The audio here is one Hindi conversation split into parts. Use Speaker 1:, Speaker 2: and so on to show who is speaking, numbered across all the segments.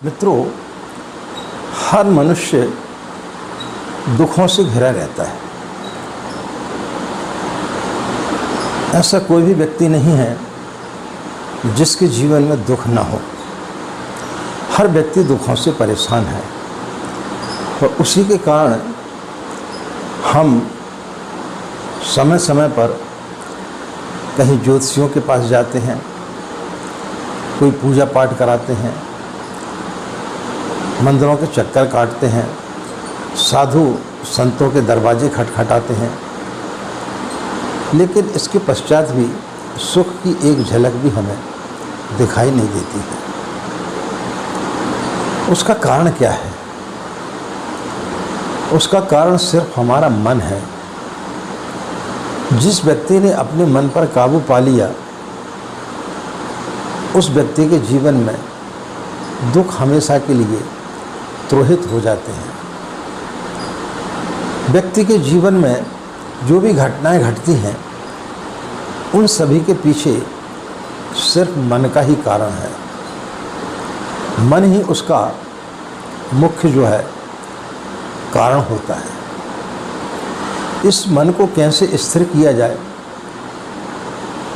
Speaker 1: मित्रों, हर मनुष्य दुखों से घिरा रहता है। ऐसा कोई भी व्यक्ति नहीं है जिसके जीवन में दुख ना हो। हर व्यक्ति दुखों से परेशान है और उसी के कारण हम समय समय पर कहीं ज्योतिषियों के पास जाते हैं, कोई पूजा पाठ कराते हैं, मंदिरों के चक्कर काटते हैं, साधु संतों के दरवाजे खटखटाते हैं, लेकिन इसके पश्चात भी सुख की एक झलक भी हमें दिखाई नहीं देती है। उसका कारण क्या है? उसका कारण सिर्फ हमारा मन है। जिस व्यक्ति ने अपने मन पर काबू पा लिया, उस व्यक्ति के जीवन में दुख हमेशा के लिए त्रोहित हो जाते हैं। व्यक्ति के जीवन में जो भी घटनाएं घटती हैं, उन सभी के पीछे सिर्फ मन का ही कारण है। मन ही उसका मुख्य कारण होता है। इस मन को कैसे स्थिर किया जाए,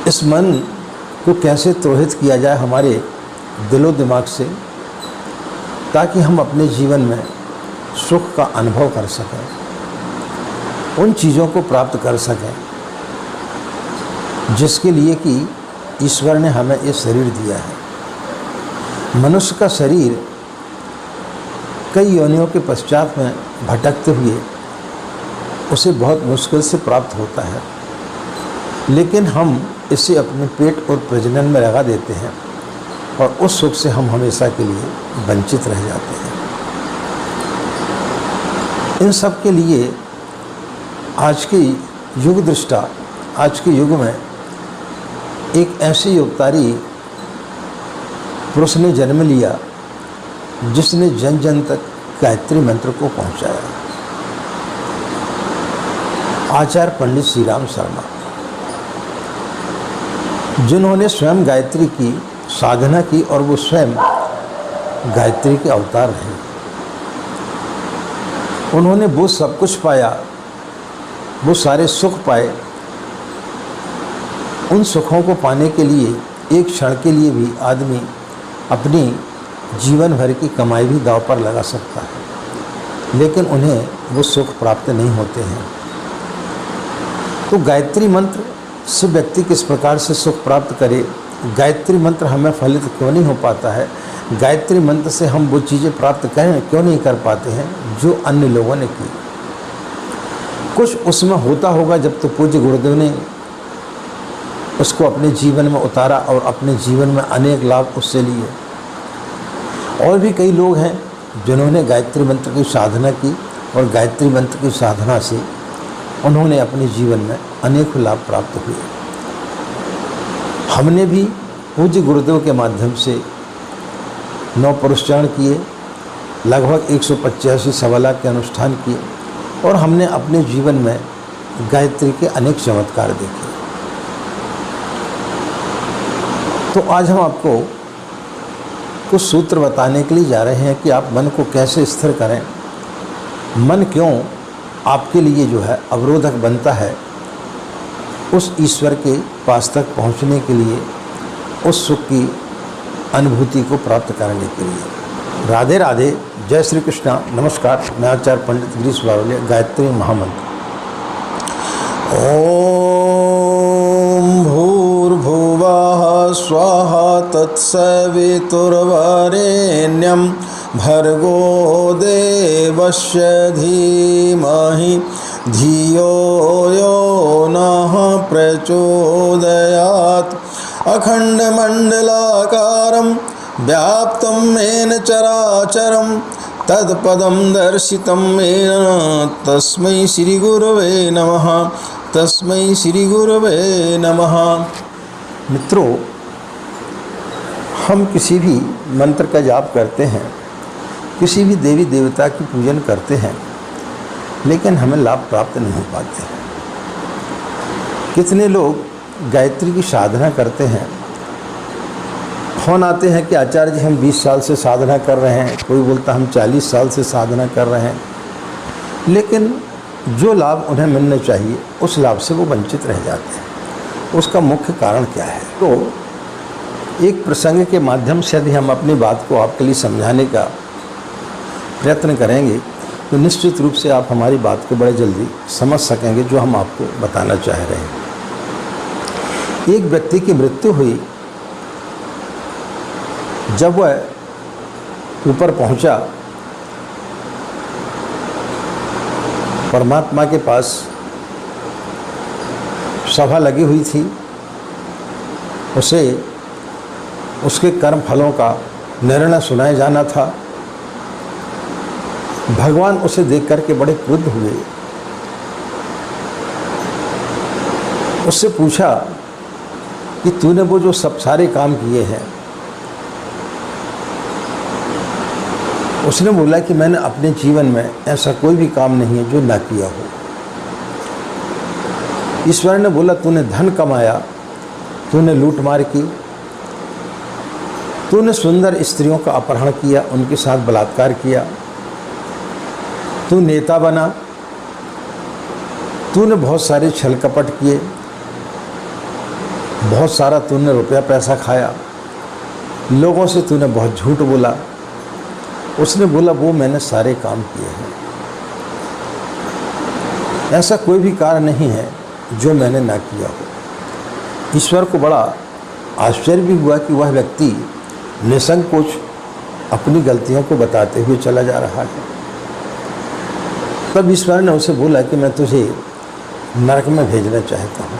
Speaker 1: इस मन को कैसे त्रोहित किया जाए हमारे दिलो दिमाग से, ताकि हम अपने जीवन में सुख का अनुभव कर सकें, उन चीज़ों को प्राप्त कर सकें जिसके लिए कि ईश्वर ने हमें ये शरीर दिया है। मनुष्य का शरीर कई योनियों के पश्चात में भटकते हुए उसे बहुत मुश्किल से प्राप्त होता है, लेकिन हम इसे अपने पेट और प्रजनन में लगा देते हैं और उस सुख से हम हमेशा के लिए वंचित रह जाते हैं। इन सब के लिए आज की युग दृष्टा, आज के युग में एक ऐसे युगतारी पुरुष ने जन्म लिया जिसने जन जन तक गायत्री मंत्र को पहुंचाया। आचार्य पंडित श्री राम शर्मा, जिन्होंने स्वयं गायत्री की साधना की और वो स्वयं गायत्री के अवतार रहे। उन्होंने वो सब कुछ पाया, वो सारे सुख पाए। उन सुखों को पाने के लिए एक क्षण के लिए भी आदमी अपनी जीवन भर की कमाई भी दांव पर लगा सकता है, लेकिन उन्हें वो सुख प्राप्त नहीं होते हैं। तो गायत्री मंत्र से व्यक्ति किस प्रकार से सुख प्राप्त करे? गायत्री मंत्र हमें फलित क्यों नहीं हो पाता है? गायत्री मंत्र से हम वो चीज़ें प्राप्त क्यों नहीं कर पाते हैं जो अन्य लोगों ने की? कुछ उसमें होता होगा जब तो पूज्य गुरुदेव ने उसको अपने जीवन में उतारा और अपने जीवन में अनेक लाभ उससे लिए। और भी कई लोग हैं जिन्होंने गायत्री मंत्र की साधना की और गायत्री मंत्र की साधना से उन्होंने अपने जीवन में अनेक लाभ प्राप्त हुए। हमने भी पूज्य गुरुदेव के माध्यम से 9 पुरुषचरण किए, लगभग 185 सवा लाख के अनुष्ठान किए और हमने अपने जीवन में गायत्री के अनेक चमत्कार देखे। तो आज हम आपको कुछ सूत्र बताने के लिए जा रहे हैं कि आप मन को कैसे स्थिर करें। मन क्यों आपके लिए अवरोधक बनता है उस ईश्वर के पास तक पहुंचने के लिए, उस सुख की अनुभूति को प्राप्त करने के लिए। राधे राधे, जय श्री कृष्णा, नमस्कार। मैं आचार्य पंडित गिरीश बारोलिया। गायत्री महामंत्र। ओम भूर्भुवः स्वः तत्सवितुर्वरेण्यं भर्गो देवस्य धीमहि धियो यो नः प्रचोदयात्। अखण्डमण्डलाकारं व्याप्तं येन चराचरं तत्पदं दर्शितं येन तस्मै श्रीगुरवे नमः, तस्मै श्रीगुरवे नमः। मित्रों, हम किसी भी मंत्र का जाप करते हैं, किसी भी देवी देवता की पूजन करते हैं, लेकिन हमें लाभ प्राप्त नहीं हो पाते हैं। कितने लोग गायत्री की साधना करते हैं फ़ोन आते हैं कि आचार्य जी हम 20 साल से साधना कर रहे हैं, कोई बोलता हम 40 साल से साधना कर रहे हैं, लेकिन जो लाभ उन्हें मिलने चाहिए उस लाभ से वो वंचित रह जाते हैं। उसका मुख्य कारण क्या है? तो एक प्रसंग के माध्यम से यदि हम अपनी बात को आपके लिए समझाने का प्रयत्न करेंगे तो निश्चित रूप से आप हमारी बात को बड़े जल्दी समझ सकेंगे जो हम आपको बताना चाह रहे हैं। एक व्यक्ति की मृत्यु हुई। जब वह ऊपर पहुंचा, परमात्मा के पास सभा लगी हुई थी, उसे उसके कर्म फलों का निर्णय सुनाया जाना था। भगवान उसे देख करके बड़े क्रुद्ध हुए। उससे पूछा कि तूने वो जो सब सारे काम किए हैं, उसने बोला कि मैंने अपने जीवन में ऐसा कोई भी काम नहीं है जो ना किया हो। ईश्वर ने बोला तूने धन कमाया, तूने लूटमार की, तूने सुंदर स्त्रियों का अपहरण किया, उनके साथ बलात्कार किया, तू नेता बना, तूने बहुत सारे छल कपट किए, बहुत सारा तूने रुपया पैसा खाया, लोगों से तूने बहुत झूठ बोला। उसने बोला वो मैंने सारे काम किए हैं, ऐसा कोई भी कार्य नहीं है जो मैंने ना किया हो। ईश्वर को बड़ा आश्चर्य भी हुआ कि वह व्यक्ति निसंकोच अपनी गलतियों को बताते हुए चला जा रहा है। तब ईश्वर ने उसे बोला कि मैं तुझे नरक में भेजना चाहता हूँ,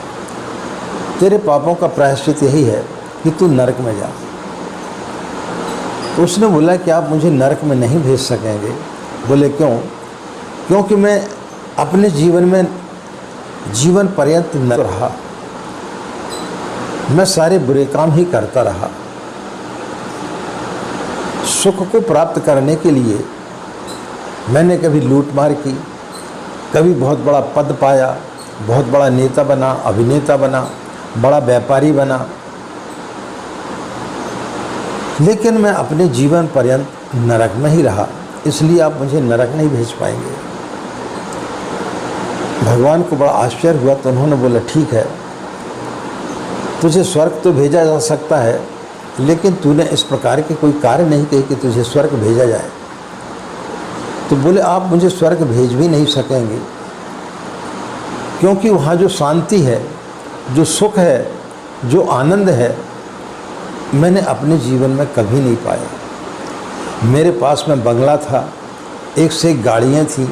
Speaker 1: तेरे पापों का प्रायश्चित यही है कि तू नरक में जा। तो उसने बोला कि आप मुझे नरक में नहीं भेज सकेंगे। बोले क्यों? क्योंकि मैं अपने जीवन में जीवन पर्यंत न रहा, मैं सारे बुरे काम ही करता रहा। सुख को प्राप्त करने के लिए मैंने कभी लूटमार की, कभी बहुत बड़ा पद पाया, बहुत बड़ा नेता बना, अभिनेता बना, बड़ा व्यापारी बना, लेकिन मैं अपने जीवन पर्यंत नरक में ही रहा, इसलिए आप मुझे नरक नहीं भेज पाएंगे। भगवान को बड़ा आश्चर्य हुआ तो उन्होंने बोला ठीक है, तुझे स्वर्ग तो भेजा जा सकता है, लेकिन तूने इस प्रकार के कोई कार्य नहीं किए कि तुझे स्वर्ग भेजा जाए। तो बोले आप मुझे स्वर्ग भेज भी नहीं सकेंगे, क्योंकि वहाँ जो शांति है, जो सुख है, जो आनंद है, मैंने अपने जीवन में कभी नहीं पाया। मेरे पास में बंगला था, एक से एक गाड़ियाँ थीं,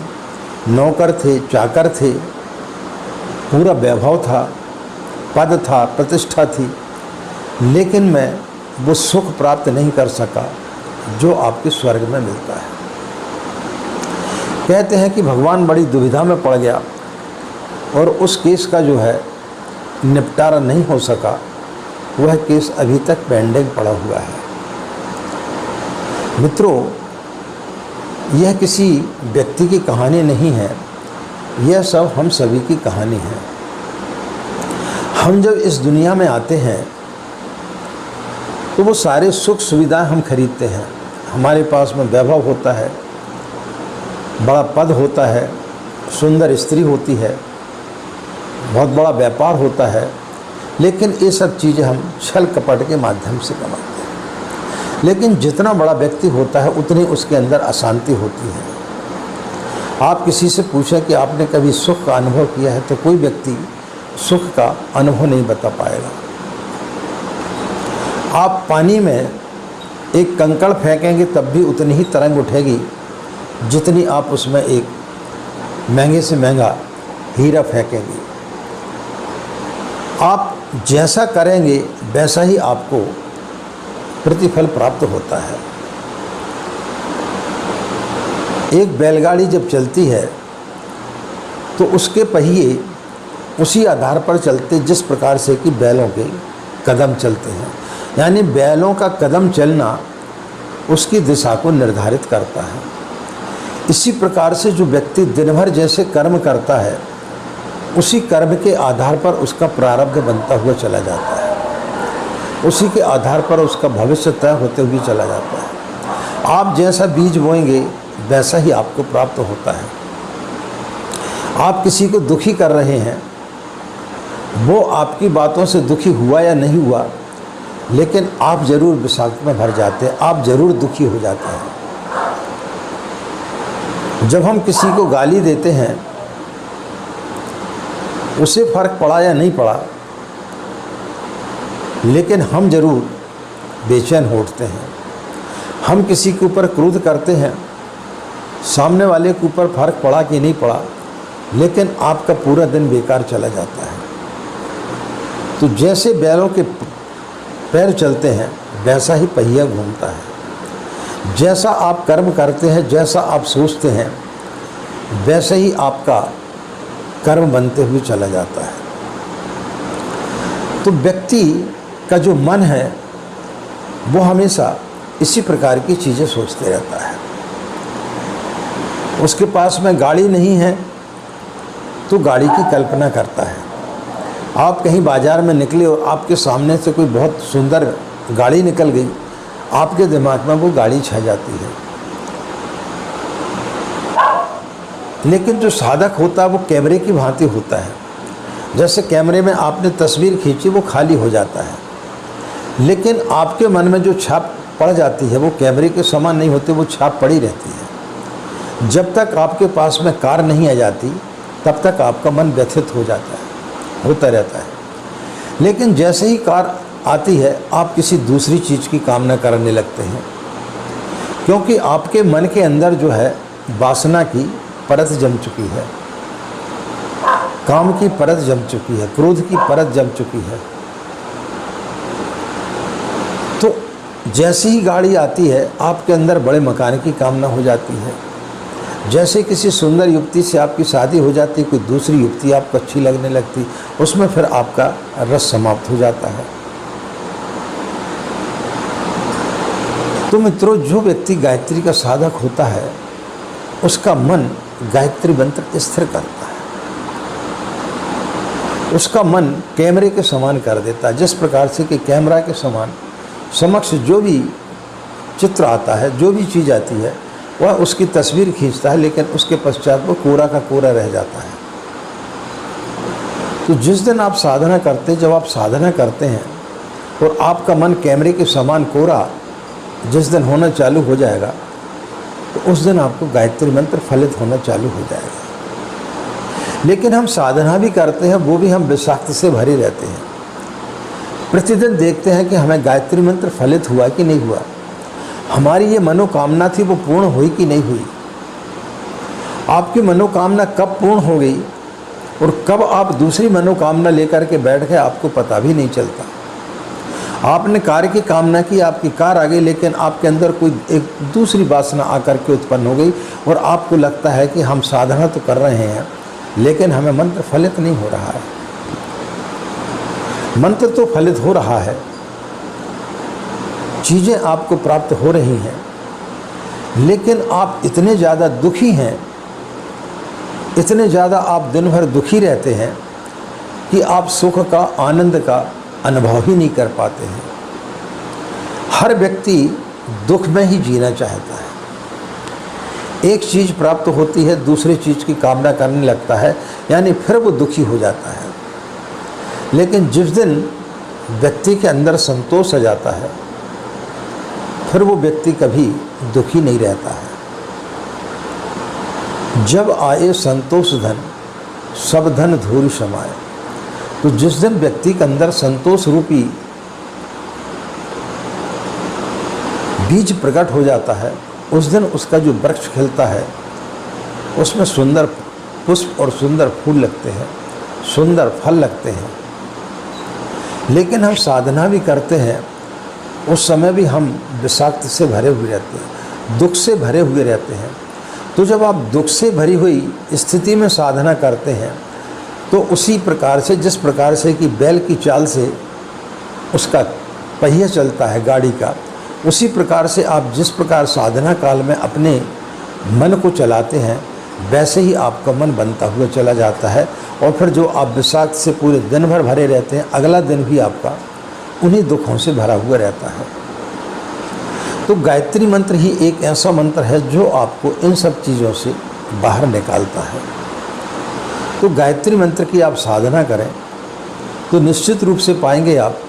Speaker 1: नौकर थे, चाकर थे, पूरा वैभव था, पद था, प्रतिष्ठा थी, लेकिन मैं वो सुख प्राप्त नहीं कर सका जो आपके स्वर्ग में मिलता है। कहते हैं कि भगवान बड़ी दुविधा में पड़ गया और उस केस का जो है निपटारा नहीं हो सका। वह केस अभी तक पेंडिंग पड़ा हुआ है। मित्रों, यह किसी व्यक्ति की कहानी नहीं है, यह सब हम सभी की कहानी है। हम जब इस दुनिया में आते हैं तो वो सारे सुख सुविधाएं हम खरीदते हैं। हमारे पास में वैभव होता है, बड़ा पद होता है, सुंदर स्त्री होती है, बहुत बड़ा व्यापार होता है, लेकिन ये सब चीज़ें हम छल कपट के माध्यम से कमाते हैं। लेकिन जितना बड़ा व्यक्ति होता है उतनी उसके अंदर अशांति होती है। आप किसी से पूछें कि आपने कभी सुख का अनुभव किया है, तो कोई व्यक्ति सुख का अनुभव नहीं बता पाएगा। आप पानी में एक कंकड़ फेंकेंगे तब भी उतनी ही तरंग उठेगी जितनी आप उसमें एक महंगे से महंगा हीरा फेंकेंगे। आप जैसा करेंगे वैसा ही आपको प्रतिफल प्राप्त होता है। एक बैलगाड़ी जब चलती है तो उसके पहिए उसी आधार पर चलते जिस प्रकार से कि बैलों के कदम चलते हैं, यानी बैलों का कदम चलना उसकी दिशा को निर्धारित करता है। इसी प्रकार से जो व्यक्ति दिन भर जैसे कर्म करता है उसी कर्म के आधार पर उसका प्रारब्ध बनता हुआ चला जाता है। उसी के आधार पर उसका भविष्य तय होते हुए चला जाता है। आप जैसा बीज बोएंगे वैसा ही आपको प्राप्त होता है। आप किसी को दुखी कर रहे हैं, वो आपकी बातों से दुखी हुआ या नहीं हुआ, लेकिन आप जरूर विषाक्त में भर जाते हैं, आप जरूर दुखी हो जाते हैं। जब हम किसी को गाली देते हैं, उसे फर्क पड़ा या नहीं पड़ा, लेकिन हम जरूर बेचैन हो उठते हैं। हम किसी के ऊपर क्रोध करते हैं, सामने वाले के ऊपर फर्क पड़ा कि नहीं पड़ा, लेकिन आपका पूरा दिन बेकार चला जाता है। तो जैसे बैलों के पैर चलते हैं वैसा ही पहिया घूमता है। जैसा आप कर्म करते हैं, जैसा आप सोचते हैं, वैसे ही आपका कर्म बनते हुए चला जाता है। तो व्यक्ति का जो मन है वो हमेशा इसी प्रकार की चीज़ें सोचते रहता है। उसके पास में गाड़ी नहीं है तो गाड़ी की कल्पना करता है। आप कहीं बाजार में निकले और आपके सामने से कोई बहुत सुंदर गाड़ी निकल गई, आपके दिमाग में वो गाड़ी छा जाती है। लेकिन जो साधक होता है वो कैमरे की भांति होता है। जैसे कैमरे में आपने तस्वीर खींची, वो खाली हो जाता है, लेकिन आपके मन में जो छाप पड़ जाती है वो कैमरे के समान नहीं होती, वो छाप पड़ी रहती है। जब तक आपके पास में कार नहीं आ जाती तब तक आपका मन व्यथित हो जाता है, होता रहता है। लेकिन जैसे ही कार आती है आप किसी दूसरी चीज़ की कामना करने लगते हैं, क्योंकि आपके मन के अंदर जो है वासना की परत जम चुकी है, काम की परत जम चुकी है, क्रोध की परत जम चुकी है। तो जैसे ही गाड़ी आती है आपके अंदर बड़े मकान की कामना हो जाती है। जैसे किसी सुंदर युवती से आपकी शादी हो जाती है, कोई दूसरी युवती आपको अच्छी लगने लगती, उसमें फिर आपका रस समाप्त हो जाता है। तो मित्रों, जो व्यक्ति गायत्री का साधक होता है उसका मन गायत्री मंत्र स्थिर करता है, उसका मन कैमरे के समान कर देता है। जिस प्रकार से कि कैमरा के समान समक्ष जो भी चित्र आता है, जो भी चीज़ आती है, वह उसकी तस्वीर खींचता है, लेकिन उसके पश्चात वो कोरा का कोरा रह जाता है। तो जिस दिन आप साधना करते हैं, जब आप साधना करते हैं और आपका मन कैमरे के समान कोरा जिस दिन होना चालू हो जाएगा, तो उस दिन आपको गायत्री मंत्र फलित होना चालू हो जाएगा। लेकिन हम साधना भी करते हैं, वो भी हम विषाक्त से भरे रहते हैं। प्रतिदिन देखते हैं कि हमें गायत्री मंत्र फलित हुआ कि नहीं हुआ, हमारी ये मनोकामना थी वो पूर्ण हुई कि नहीं हुई। आपकी मनोकामना कब पूर्ण हो गई और कब आप दूसरी मनोकामना लेकर के बैठ गए, आपको पता भी नहीं चलता। आपने कार की कामना की, आपकी कार आ गई, लेकिन आपके अंदर कोई एक दूसरी वासना आकर के उत्पन्न हो गई और आपको लगता है कि हम साधना तो कर रहे हैं, लेकिन हमें मंत्र फलित नहीं हो रहा है। मंत्र तो फलित हो रहा है, चीज़ें आपको प्राप्त हो रही हैं, लेकिन आप इतने ज़्यादा दुखी हैं, इतने ज़्यादा आप दिन भर दुखी रहते हैं कि आप सुख का, आनंद का अनुभव ही नहीं कर पाते हैं। हर व्यक्ति दुख में ही जीना चाहता है। एक चीज़ प्राप्त होती है, दूसरी चीज़ की कामना करने लगता है, यानी फिर वो दुखी हो जाता है। लेकिन जिस दिन व्यक्ति के अंदर संतोष आ जाता है, फिर वो व्यक्ति कभी दुखी नहीं रहता है। जब आए संतोष धन, सब धन धूल समाए। तो जिस दिन व्यक्ति के अंदर संतोष रूपी बीज प्रकट हो जाता है, उस दिन उसका जो वृक्ष खिलता है, उसमें सुंदर पुष्प और सुंदर फूल लगते हैं, सुंदर फल लगते हैं। लेकिन हम साधना भी करते हैं, उस समय भी हम विषाक्त से भरे हुए रहते हैं, दुख से भरे हुए रहते हैं। तो जब आप दुख से भरी हुई स्थिति में साधना करते हैं, तो उसी प्रकार से, जिस प्रकार से कि बैल की चाल से उसका पहिया चलता है गाड़ी का, उसी प्रकार से आप जिस प्रकार साधना काल में अपने मन को चलाते हैं, वैसे ही आपका मन बनता हुआ चला जाता है। और फिर जो आप विषाक्त से पूरे दिन भर भरे रहते हैं, अगला दिन भी आपका उन्हीं दुखों से भरा हुआ रहता है। तो गायत्री मंत्र ही एक ऐसा मंत्र है जो आपको इन सब चीज़ों से बाहर निकालता है। तो गायत्री मंत्र की आप साधना करें तो निश्चित रूप से पाएंगे आप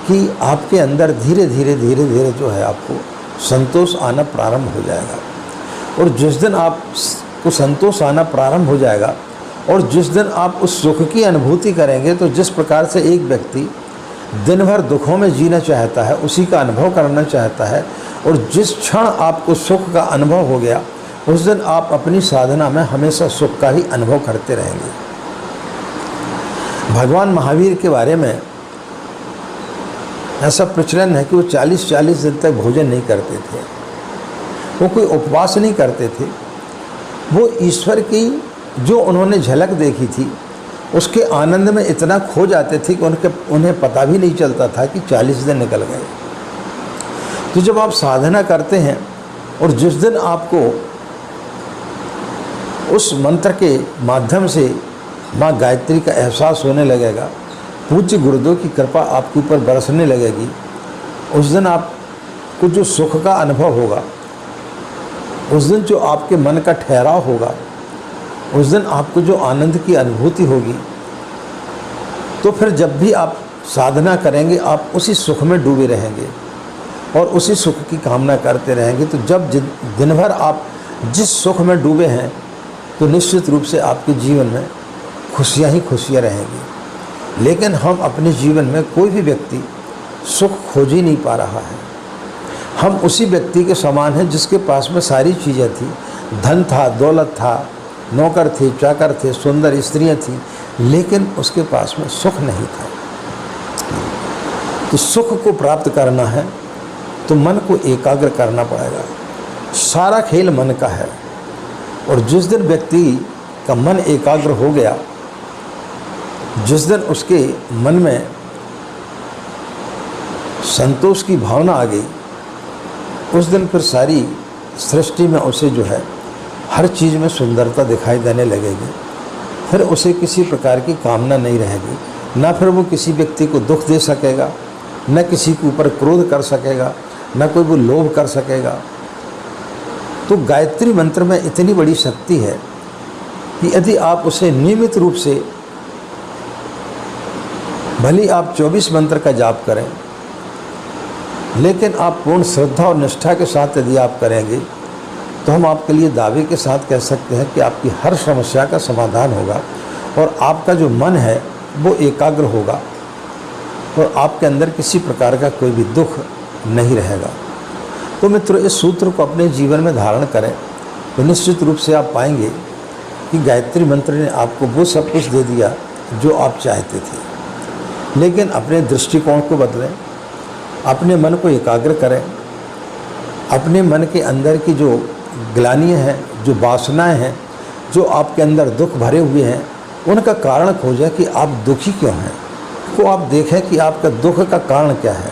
Speaker 1: कि आपके अंदर धीरे धीरे जो है आपको संतोष आना प्रारंभ हो जाएगा। और जिस दिन आपको संतोष आना प्रारंभ हो जाएगा और जिस दिन आप उस सुख की अनुभूति करेंगे, तो जिस प्रकार से एक व्यक्ति दिन भर दुखों में जीना चाहता है, उसी का अनुभव करना चाहता है, और जिस क्षण आपको सुख का अनुभव हो गया उस दिन आप अपनी साधना में हमेशा सुख का ही अनुभव करते रहेंगे। भगवान महावीर के बारे में ऐसा प्रचलन है कि वो 40-40 दिन तक भोजन नहीं करते थे, वो कोई उपवास नहीं करते थे। वो ईश्वर की जो उन्होंने झलक देखी थी उसके आनंद में इतना खो जाते थे कि उन्हें पता भी नहीं चलता था कि 40 दिन निकल गए। तो जब आप साधना करते हैं और जिस दिन आपको उस मंत्र के माध्यम से माँ गायत्री का एहसास होने लगेगा, पूज्य गुरुदेव की कृपा आपके ऊपर बरसने लगेगी, उस दिन आपको जो सुख का अनुभव होगा, उस दिन जो आपके मन का ठहराव होगा, उस दिन आपको जो आनंद की अनुभूति होगी, तो फिर जब भी आप साधना करेंगे आप उसी सुख में डूबे रहेंगे और उसी सुख की कामना करते रहेंगे। तो जब दिन भर आप जिस सुख में डूबे हैं तो निश्चित रूप से आपके जीवन में खुशियाँ ही खुशियाँ रहेंगी। लेकिन हम अपने जीवन में कोई भी व्यक्ति सुख खोज ही नहीं पा रहा है। हम उसी व्यक्ति के समान हैं जिसके पास में सारी चीज़ें थी, धन था, दौलत था, नौकर थे, चाकर थे, सुंदर स्त्रियां थीं, लेकिन उसके पास में सुख नहीं था। तो सुख को प्राप्त करना है तो मन को एकाग्र करना पड़ेगा। सारा खेल मन का है, और जिस दिन व्यक्ति का मन एकाग्र हो गया, जिस दिन उसके मन में संतोष की भावना आ गई, उस दिन फिर सारी सृष्टि में उसे जो है हर चीज़ में सुंदरता दिखाई देने लगेगी। फिर उसे किसी प्रकार की कामना नहीं रहेगी, ना फिर वो किसी व्यक्ति को दुख दे सकेगा, न किसी के ऊपर क्रोध कर सकेगा, न कोई वो लोभ कर सकेगा। तो गायत्री मंत्र में इतनी बड़ी शक्ति है कि यदि आप उसे नियमित रूप से, भले आप 24 मंत्र का जाप करें, लेकिन आप पूर्ण श्रद्धा और निष्ठा के साथ यदि आप करेंगे तो हम आपके लिए दावे के साथ कह सकते हैं कि आपकी हर समस्या का समाधान होगा और आपका जो मन है वो एकाग्र होगा और आपके अंदर किसी प्रकार का कोई भी दुख नहीं रहेगा। तो मित्रों, इस सूत्र को अपने जीवन में धारण करें तो निश्चित रूप से आप पाएंगे कि गायत्री मंत्र ने आपको वो सब कुछ दे दिया जो आप चाहते थे। लेकिन अपने दृष्टिकोण को बदलें, अपने मन को एकाग्र करें, अपने मन के अंदर की जो ग्लानियाँ हैं, जो वासनाएं हैं, जो आपके अंदर दुख भरे हुए हैं, उनका कारण खोजें कि आप दुखी क्यों हैं। तो आप देखें कि आपका दुख का कारण क्या है।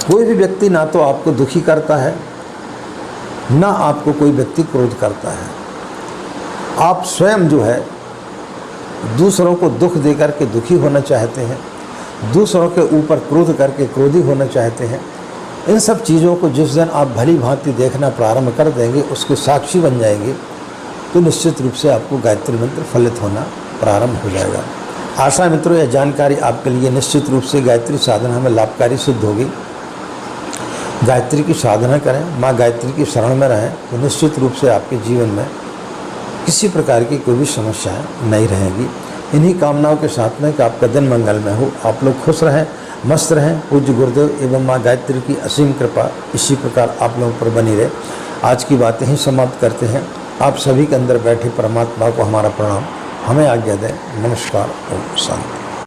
Speaker 1: कोई भी व्यक्ति ना तो आपको दुखी करता है, ना आपको कोई व्यक्ति क्रोध करता है। आप स्वयं जो है दूसरों को दुख दे करके दुखी होना चाहते हैं, दूसरों के ऊपर क्रोध करके क्रोधी होना चाहते हैं। इन सब चीज़ों को जिस दिन आप भली भांति देखना प्रारंभ कर देंगे, उसके साक्षी बन जाएंगे, तो निश्चित रूप से आपको गायत्री मंत्र फलित होना प्रारंभ हो जाएगा। आशा है मित्रों, यह जानकारी आपके लिए निश्चित रूप से गायत्री साधना में लाभकारी सिद्ध होगी। गायत्री की साधना करें, माँ गायत्री की शरण में रहें, तो निश्चित रूप से आपके जीवन में किसी प्रकार की कोई भी समस्याएं नहीं रहेंगी। इन्हीं कामनाओं के साथ में कि आपका दिन मंगलमय हो, आप लोग खुश रहें, मस्त रहें। पूज्य गुरुदेव एवं माँ गायत्री की असीम कृपा इसी प्रकार आप लोगों पर बनी रहे। आज की बातें ही समाप्त करते हैं। आप सभी के अंदर बैठे परमात्मा को हमारा प्रणाम। हमें आज्ञा दें। नमस्कार। ओम शांति।